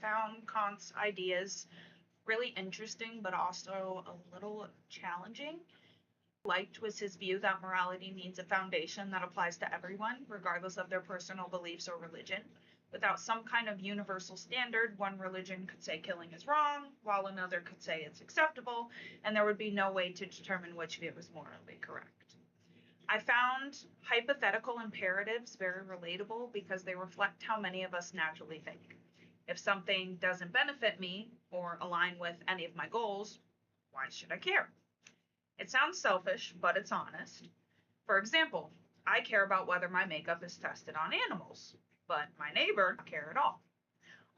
found Kant's ideas really interesting, but also a little challenging. Liked was his view that morality needs a foundation that applies to everyone, regardless of their personal beliefs or religion. Without some kind of universal standard, one religion could say killing is wrong, while another could say it's acceptable, and there would be no way to determine which view is morally correct. I found hypothetical imperatives very relatable because they reflect how many of us naturally think. If something doesn't benefit me or align with any of my goals, why should I care? It sounds selfish, but it's honest. For example, I care about whether my makeup is tested on animals, but my neighbor doesn't care at all.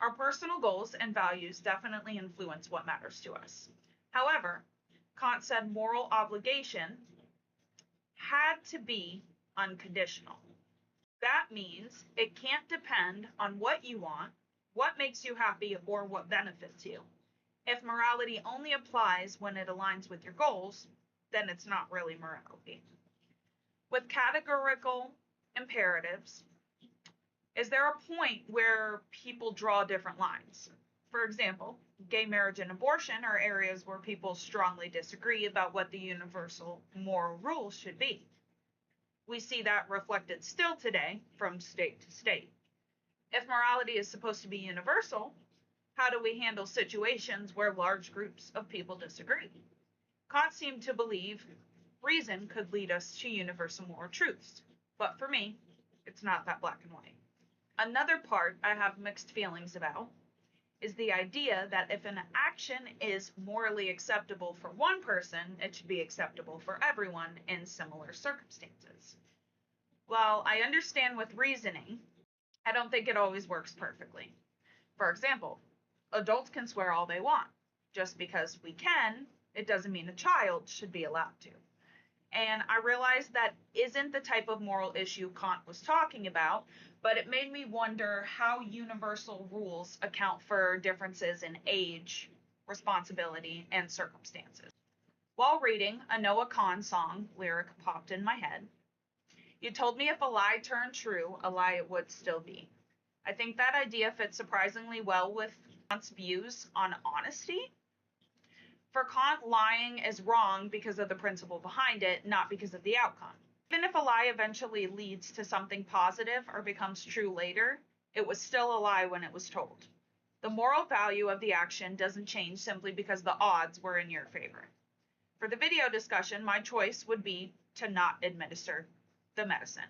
Our personal goals and values definitely influence what matters to us. However, Kant said moral obligation had to be unconditional. That means it can't depend on what you want, what makes you happy, or what benefits you. If morality only applies when it aligns with your goals, then it's not really morality. With categorical imperatives, is there a point where people draw different lines? For example, gay marriage and abortion are areas where people strongly disagree about what the universal moral rules should be. We see that reflected still today from state to state. If morality is supposed to be universal, how do we handle situations where large groups of people disagree? Kant seemed to believe reason could lead us to universal moral truths, but for me, it's not that black and white. Another part I have mixed feelings about is the idea that if an action is morally acceptable for one person, it should be acceptable for everyone in similar circumstances. While I understand with reasoning, I don't think it always works perfectly. For example, adults can swear all they want. Just because we can, it doesn't mean a child should be allowed to. And I realized that isn't the type of moral issue Kant was talking about, but it made me wonder how universal rules account for differences in age, responsibility, and circumstances. While reading, a Noah Kahan song lyric popped in my head. You told me if a lie turned true, a lie it would still be. I think that idea fits surprisingly well with Kant's views on honesty. For Kant, lying is wrong because of the principle behind it, not because of the outcome. Even if a lie eventually leads to something positive or becomes true later, it was still a lie when it was told. The moral value of the action doesn't change simply because the odds were in your favor. For the video discussion, my choice would be to not administer the medicine.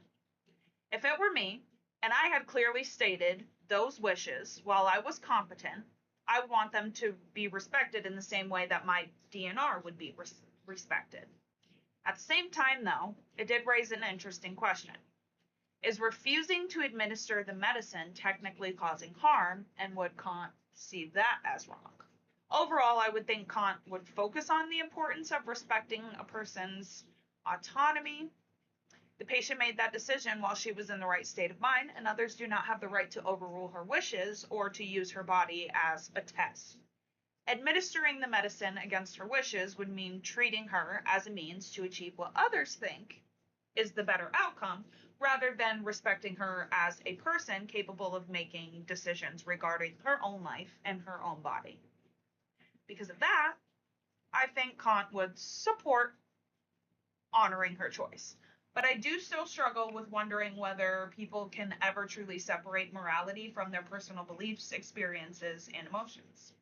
If it were me, and I had clearly stated those wishes while I was competent, I would want them to be respected in the same way that my DNR would be respected. At the same time, though, it did raise an interesting question. Is refusing to administer the medicine technically causing harm, and would Kant see that as wrong? Overall, I would think Kant would focus on the importance of respecting a person's autonomy. The patient made that decision while she was in the right state of mind, and others do not have the right to overrule her wishes or to use her body as a test. Administering the medicine against her wishes would mean treating her as a means to achieve what others think is the better outcome, rather than respecting her as a person capable of making decisions regarding her own life and her own body. Because of that, I think Kant would support honoring her choice. But I do still struggle with wondering whether people can ever truly separate morality from their personal beliefs, experiences, and emotions.